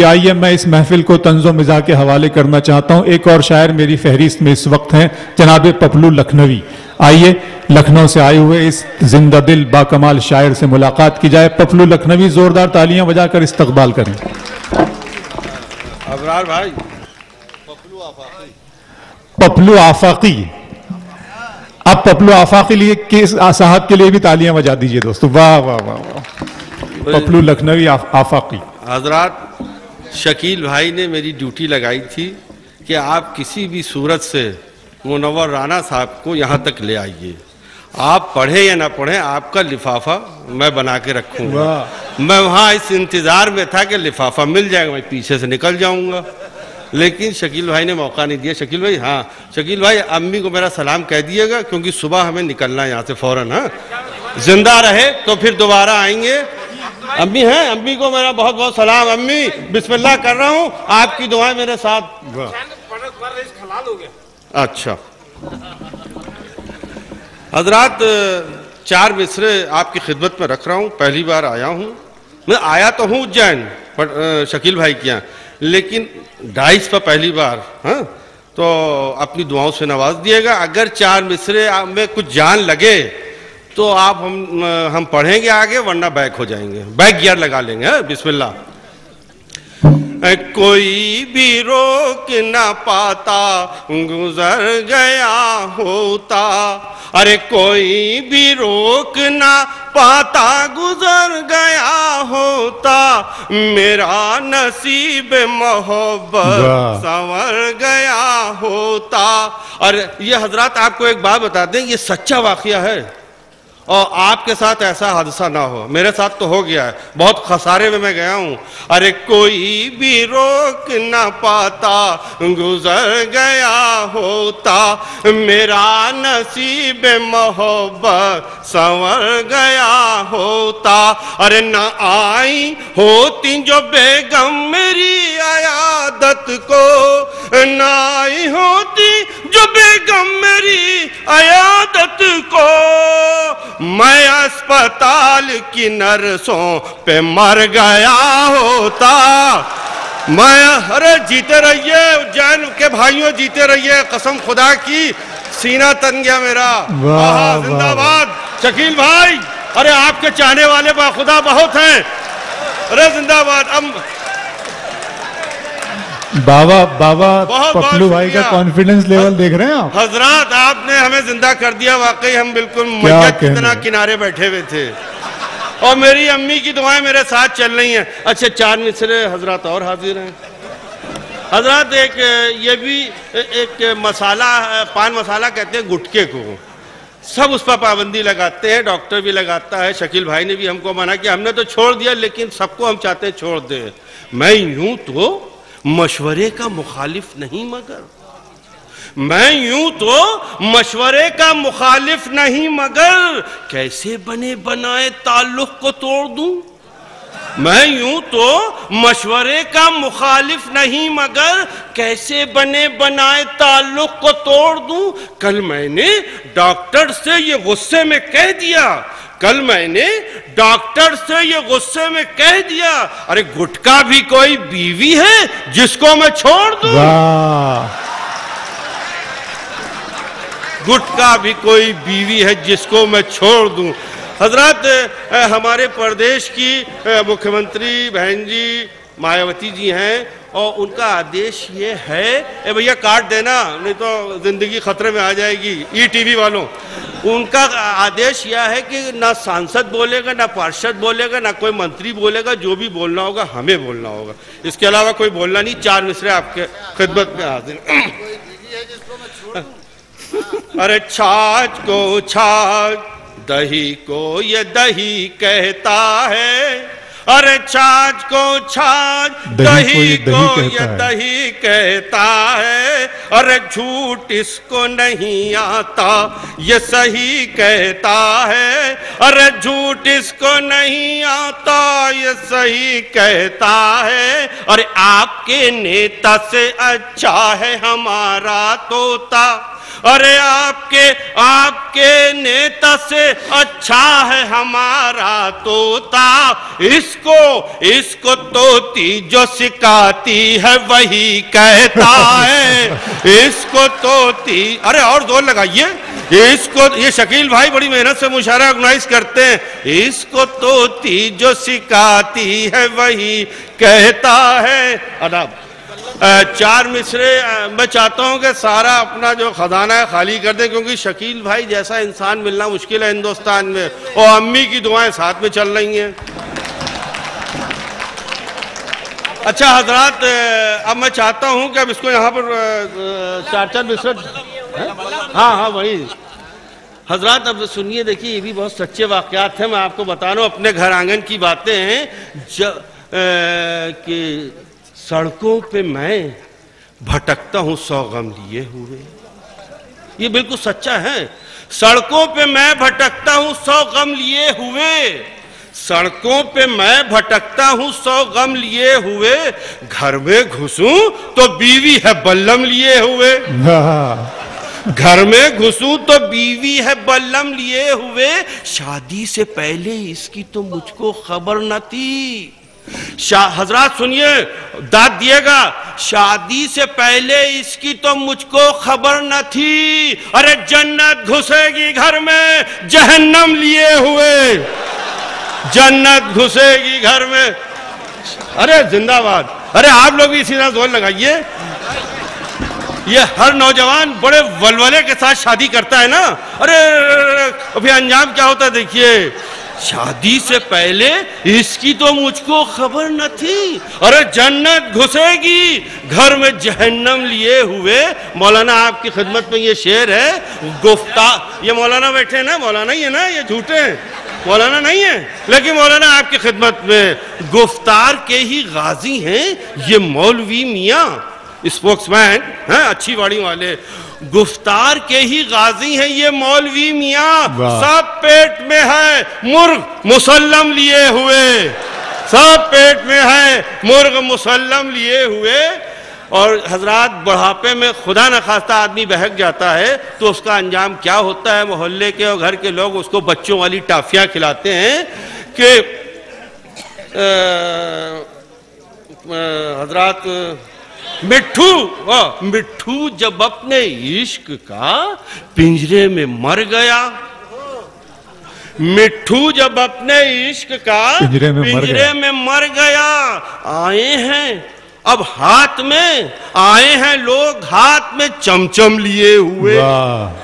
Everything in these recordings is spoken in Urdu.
آئیے میں اس محفل کو طنز و مزاح کے حوالے کرنا چاہتا ہوں. ایک اور شاعر میری فہرست میں اس وقت ہیں جناب پپلو لکھنوی. آئیے لکھنؤ سے آئے ہوئے اس زندہ دل باکمال شاعر سے ملاقات کی جائے. پپلو لکھنوی زوردار تالیاں بجا کر استقبال کریں. ابرار بھائی پپلو آفاقی. اب پپلو آفاقی صاحب کے لیے بھی تالیاں بجا دیجئے دوستو. واہ واہ واہ واہ. پپلو لکھنوی آفاقی. حضرات شکیل بھائی نے میری ڈیوٹی لگائی تھی کہ آپ کسی بھی صورت سے منور رانا صاحب کو یہاں تک لے آئیے. آپ پڑھیں یا نہ پڑھیں آپ کا لفافہ میں بنا کے رکھوں گا. میں وہاں اس انتظار میں تھا کہ لفافہ مل جائے گا میں پیچھے سے نکل جاؤں گا, لیکن شکیل بھائی نے موقع نہیں دیا. شکیل بھائی, ہاں شکیل بھائی امی کو میرا سلام کہہ دیے گا کیونکہ صبح ہمیں نکلنا ہے یہاں سے فوراً. ہاں زندہ رہے تو پھر دوبارہ آئیں گے. امی ہیں, امی کو میرا بہت بہت سلام. امی بسم اللہ کر رہا ہوں, آپ کی دعائیں میرے ساتھ. اچھا حضرات, 4 مصرے آپ کی خدمت میں رکھ رہا ہوں. پہلی بار آیا ہوں. میں آیا تو ہوں اجین شکیل بھائی کیا, لیکن ڈائس پر پہلی بار. ہاں تو اپنی دعاؤں سے نواز دیے گا. اگر 4 مصرے میں کچھ جان لگے تو آپ ہم پڑھیں گے آگے, ورنہ بیک ہو جائیں گے, بیک گیئر لگا لیں گے. بسم اللہ. کوئی بھی روک نہ پاتا گزر گیا ہوتا, ارے کوئی بھی روک نہ پاتا گزر گیا ہوتا, میرا نصیب محبت سنور گیا ہوتا. اور یہ حضرات آپ کو ایک بات بتا دیں, یہ سچا واقعہ ہے اور آپ کے ساتھ ایسا حادثہ نہ ہو. میرے ساتھ تو ہو گیا ہے, بہت خسارے میں گیا ہوں. ارے کوئی بھی روک نہ پاتا گزر گیا ہوتا, میرا نصیب محبت سنور گیا ہوتا. ارے نہ آئی ہوتی جو بیگم میری عیادت کو, نہ آئی ہوتی جو بیگم میری عیادت کو, میں اسپتال کی نرسوں پہ مر گیا ہوتا. میں ارے جیتے رہیے اجین کے بھائیوں, جیتے رہیے, قسم خدا کی سینہ تن گیا میرا. زندہ باد شکیل بھائی. ارے آپ کے چاہنے والے با خدا بہت ہیں. ارے زندہ باد. بابا پپلو بھائی کا کانفیڈنس لیول دیکھ رہے ہیں آپ حضرات. آپ نے ہمیں زندہ کر دیا واقعی. ہم بالکل میت کی طرح کنارے بیٹھے ہوئے تھے اور میری امی کی دعائیں میرے ساتھ چل رہی ہیں. اچھا 4 مصرے حضرات اور حاضر ہیں. حضرات یہ بھی ایک مسالہ, پان مسالہ کہتے ہیں گٹکے کو, سب اس پر پابندی لگاتے ہیں, ڈاکٹر بھی لگاتا ہے. شکیل بھائی نے بھی ہم کو منع کیا, ہم نے تو چھوڑ دیا, لیکن سب کو ہم چاہتے ہیں چھوڑ دیں. میں یوں تو مشورے کا مخالف نہیں, مگر میں یوں تو مشورے کا مخالف نہیں, مگر کیسے بنے بنائے تعلق کو توڑ دوں. میں یوں تو مشورے کا مخالف نہیں, مگر کیسے بنے بنائے تعلق کو توڑ دوں. کل میں نے ڈاکٹر سے یہ غصے میں کہہ دیا, کل میں نے ڈاکٹر سے یہ غصے میں کہہ دیا, ارے گٹکا بھی کوئی بیوی ہے جس کو میں چھوڑ دوں. گٹکا بھی کوئی بیوی ہے جس کو میں چھوڑ دوں. حضرات ہمارے پردیش کی مکھیہ منتری بہن جی مایاوتی جی ہیں, اور ان کا آدیش یہ ہے, اے بھیا کارڈ دینا نہیں تو زندگی خطرے میں آ جائے گی. ای ٹی وی والوں, ان کا آدیش یہ ہے کہ نہ سانسد بولے گا, نہ پارشد بولے گا, نہ کوئی منتری بولے گا, جو بھی بولنا ہوگا ہمیں بولنا ہوگا, اس کے علاوہ کوئی بولنا نہیں. 4 مصرے آپ کے خدمت میں حاضر. ارے چھاچھ کو چھاچھ, دہی کو یہ دہی کہتا ہے, ارے چھاچھ کو چھاچھ, دہی کو یہ دہی کہتا ہے, ارے جھوٹ اس کو نہیں آتا یہ صحیح کہتا ہے, ارے جھوٹ اس کو نہیں آتا یہ صحیح کہتا ہے. ارے آپ کے نیتا سے اچھا ہے ہمارا طوطا, ارے آپ کے نیتا سے اچھا ہے ہمارا طوطا، اس کو طوطی جو سکھاتی ہے وہی کہتا ہے، اس کو طوطی، ارے اور زور لگائیے، اس کو، یہ شکیل بھائی بڑی محنت سے مشاعرہ آرگنائز کرتے ہیں، اس کو طوطی جو سکھاتی ہے وہی کہتا ہے۔ ادب 4 مصرے میں چاہتا ہوں کہ سارا اپنا جو خزانہ ہے خالی کر دیں، کیونکہ شکیل بھائی جیسا انسان ملنا مشکل ہے ہندوستان میں، اور امی کی دعائیں ساتھ میں چل رہی ہیں۔ اچھا حضرات، اب میں چاہتا ہوں کہ اب اس کو یہاں پر 4 مصرے، ہاں وہی حضرات اب سنیے، دیکھیے یہ بھی بہت سچے واقعات ہیں، میں آپ کو بتا رہا ہوں، اپنے گھر آنگن کی باتیں ہیں کہ سڑکوں پہ میں بھٹکتا ہوں 100 غم لیے ہوئے، یہ بالکل سچا ہے۔ سڑکوں پہ میں بھٹکتا ہوں 100 غم لیے ہوئے، سڑکوں پہ میں بھٹکتا ہوں 100 غم لیے ہوئے، گھر میں گھسوں تو بیوی ہے بلم لیے ہوئے، گھر میں گھسوں تو بیوی ہے بلم لیے ہوئے، شادی سے پہلے اس کی تو مجھ کو خبر نہ تھی۔ حضرات سنیے، داد دیے گا، شادی سے پہلے اس کی تو مجھ کو خبر نہ تھی، ارے جنت گھسے گی گھر میں جہنم لیے ہوئے، جنت گھسے گی گھر میں، ارے زندہ باد، ارے آپ لوگ بھی اسی طرح زور لگائیے۔ یہ ہر نوجوان بڑے ولولے کے ساتھ شادی کرتا ہے نا، ارے ابھی انجام کیا ہوتا ہے دیکھیے، شادی سے پہلے اس کی تو مجھ کو خبر نہ تھی، ارے جنت گھسے گی گھر میں جہنم لیے ہوئے۔ مولانا آپ کی خدمت میں یہ شعر ہے، گفتار، یہ مولانا بیٹھے ہیں نا، مولانا ہی ہے نا، یہ جھوٹے ہیں، مولانا نہیں ہے، لیکن مولانا آپ کی خدمت میں گفتار کے ہی غازی ہیں یہ مولوی میاں، اسپوکس مین ہیں اچھی واڑی والے، گفتار کے ہی غازی ہیں یہ مولوی میاں، سب پیٹ میں ہے مرغ مسلم لیے ہوئے، سب پیٹ میں ہے مرغ مسلم لیے ہوئے۔ اور حضرات بڑھاپے میں خدا نخواستہ آدمی بہک جاتا ہے تو اس کا انجام کیا ہوتا ہے، محلے کے اور گھر کے لوگ اس کو بچوں والی ٹافیاں کھلاتے ہیں کہ حضرات مٹھو جب اپنے عشق کا پنجرے میں مر گیا، مٹھو جب اپنے عشق کا پنجرے میں مر گیا، آئے ہیں اب ہاتھ میں، آئے ہیں لوگ ہاتھ میں چمچم لیے ہوئے،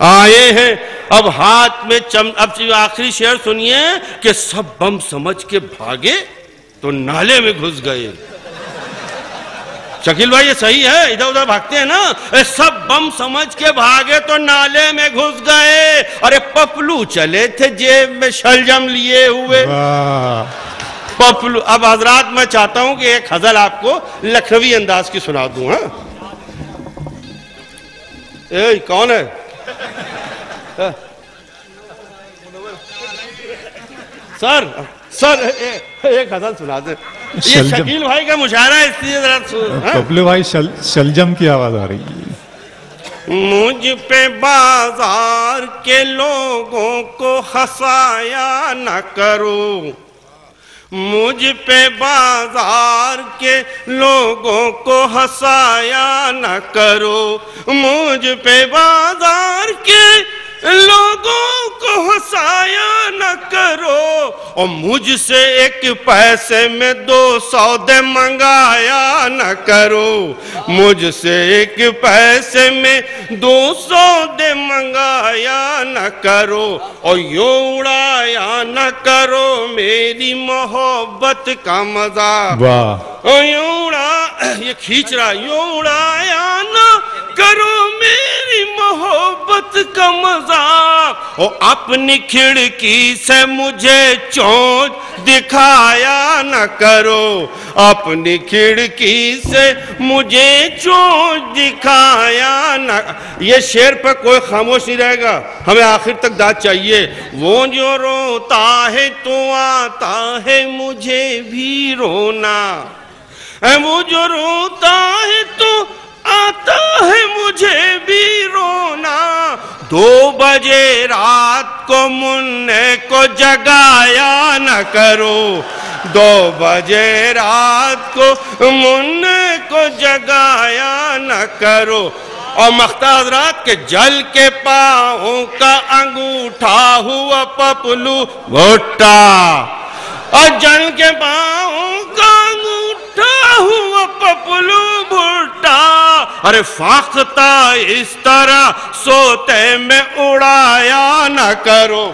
آئے ہیں اب ہاتھ میں اب آخری شعر سنیے کہ سب بم سمجھ کے بھاگے تو نالے میں گھس گئے۔ شکیل بھائی یہ صحیح ہے، ادھر ادھر بھاگتے ہیں نا، سب بم سمجھ کے بھاگے تو نالے میں گھس گئے، ارے پپلو چلے تھے جیب میں شلجم لیے ہوئے، پپلو۔ اب حضرات میں چاہتا ہوں کہ ایک غزل آپ کو لکھنوی انداز کی سنا دوں۔ ہاں اے کون ہے؟ سر ایک غزل سنا دیں، یہ شکیل بھائی کا مشاعرہ ہے اس لیے ذرا پپلو بھائی شلجم کی آواز آ رہی ہے۔ مجھ پہ بازار کے لوگوں کو ہنسایا نہ کرو، مجھ پہ بازار کے لوگوں کو ہنسایا نہ کرو، مجھ پہ بازار کے لوگوں کو ہنسایا نہ کرو، اور مجھ سے ایک پیسے میں 2 سودے منگایا نہ کرو، مجھ سے ایک پیسے میں 2 سودے منگایا نہ کرو، اور یوں اڑایا نہ کرو میری محبت کا مذاق، یہ کھینچ رہا، یوں اڑایا نہ کرو میری محبت کا مذاق، اور اپنی کھڑکی سے مجھے چونچ دکھایا نہ کرو، اپنی کھڑکی سے مجھے چونچ دکھایا نہ۔ یہ شعر پہ کوئی خاموش نہیں رہے گا، ہمیں آخر تک داد چاہیے۔ وہ جو روتا ہے تو آتا ہے مجھے بھی رونا، وہ جو روتا ہے تو آتا ہے مجھے بھی رونا 2 بجے رات کو منع کو جگایا نہ کرو 2 بجے رات کو منع کو جگایا نہ کرو اور مختہ حضرات کے جل کے پاؤں کا انگوٹھا ہوا پپلو بھٹا اور جل کے پاؤں کا انگوٹھا ہوا پپلو بھٹا ارے فاختہ اس طرح سوتے میں اڑایا نہ کرو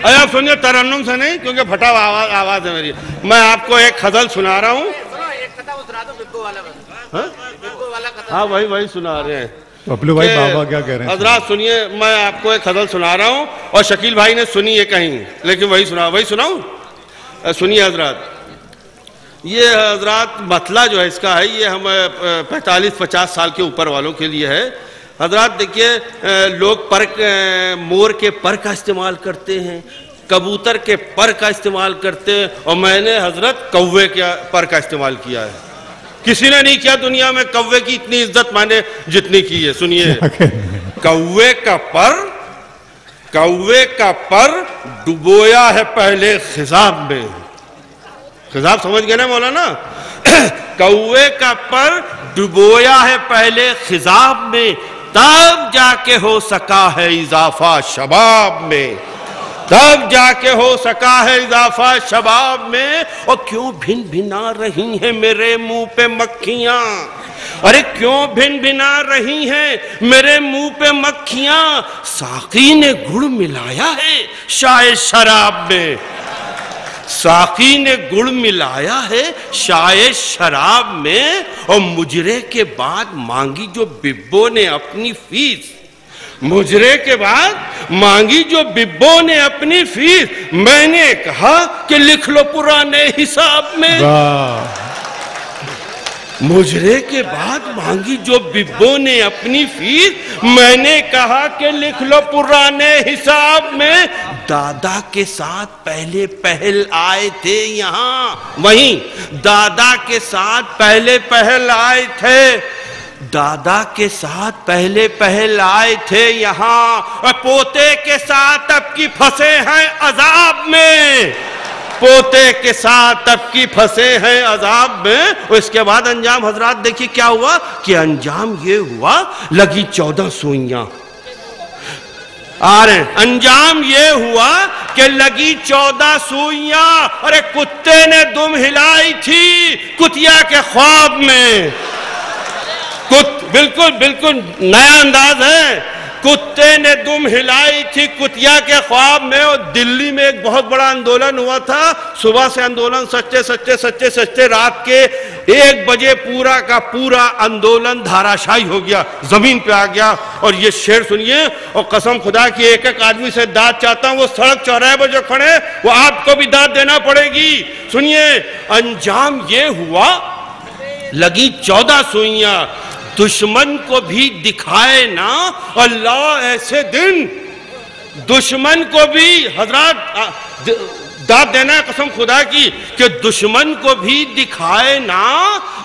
آپ سنیے ترنم سے نہیں کیونکہ پھٹا آواز ہے میری میں آپ کو ایک غزل سنا رہا ہوں ہاں وہی سنا رہے ہیں پپلو بھائی بابا کیا کہہ رہے ہیں حضرات سنیے میں آپ کو ایک غزل سنا رہا ہوں اور شکیل بھائی نے سنی ہے کہیں لیکن وہی سناؤں سنیے حضرات یہ حضرات مطلع جو ہے اس کا ہے یہ ہم 45-50 سال کے اوپر والوں کے لیے ہے حضرات دیکھیے لوگ مور کے پر کا استعمال کرتے ہیں کبوتر کے پر کا استعمال کرتے ہیں اور میں نے حضرت کوے کے پر کا استعمال کیا ہے کسی نے نہیں کیا دنیا میں کوے کی اتنی عزت میں نے جتنی کی ہے سنیے کوے کا پر ڈبویا ہے پہلے خضاب میں خضاب سمجھ گئے نا مولانا کوے کا پر ڈبویا ہے پہلے خضاب میں تب جا کے ہو سکا ہے اضافہ شباب میں تب جا کے ہو سکا ہے اضافہ شباب میں اور کیوں بھن بھنا رہی ہیں میرے منہ پہ مکھیاں ارے کیوں بھن بھنا رہی ہیں میرے منہ پہ مکھیاں ساقی نے گڑ ملایا ہے شاید شراب میں ساقی نے گڑ ملایا ہے شاید شراب میں اور مجرے کے بعد مانگی جو ببو نے اپنی فیس مجرے کے بعد مانگی جو ببو نے اپنی فیس میں نے کہا کہ لکھ لو پرانے حساب میں مجرے کے بعد مانگی جو ببو نے اپنی فیس میں نے کہا کہ لکھ لو پرانے حساب میں دادا کے ساتھ پہلے پہل آئے تھے یہاں وہیں دادا کے ساتھ پہلے پہل آئے تھے دادا کے ساتھ پہلے پہل آئے تھے یہاں اور پوتے کے ساتھ اب کی پھنسے ہیں عذاب میں پوتے کے ساتھ اب کی پھنسے ہیں عذاب میں اور اس کے بعد انجام حضرات دیکھیے کیا ہوا کہ انجام یہ ہوا لگی 14 سوئیاں انجام یہ ہوا کہ لگی 14 سوئیاں ارے کتے نے دم ہلائی تھی کتیا کے خواب میں بالکل نیا انداز ہے کتے نے دم ہلائی تھی کتیا کے خواب میں اور دلی میں ایک بہت بڑا اندولن ہوا تھا صبح سے اندولن سچے رات کے 1 بجے پورا کا پورا اندولن دھاراشائی ہو گیا زمین پہ آ گیا اور یہ شعر سنیے اور قسم خدا کی ایک آدمی سے داد چاہتا ہوں وہ سڑک چوراہے پر جو کھڑے وہ آپ کو بھی داد دینا پڑے گی سنیے انجام یہ ہوا لگی 14 سوئیاں دشمن کو بھی دکھائے نا اللہ ایسے دن دشمن کو بھی حضرات داد دینا ہے قسم خدا کی کہ دشمن کو بھی دکھائے نا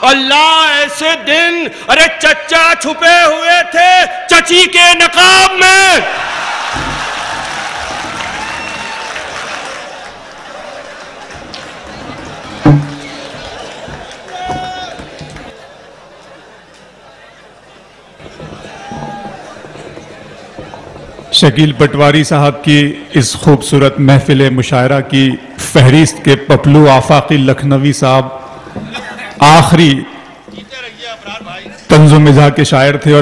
اللہ ایسے دن ارے چچا چھپے ہوئے تھے چچی کے نقاب میں شکیل پٹواری صاحب کی اس خوبصورت محفل مشاعرہ کی فہرست کے پپلو آفاقی لکھنوی صاحب آخری طنز و مزاح کے شاعر تھے اور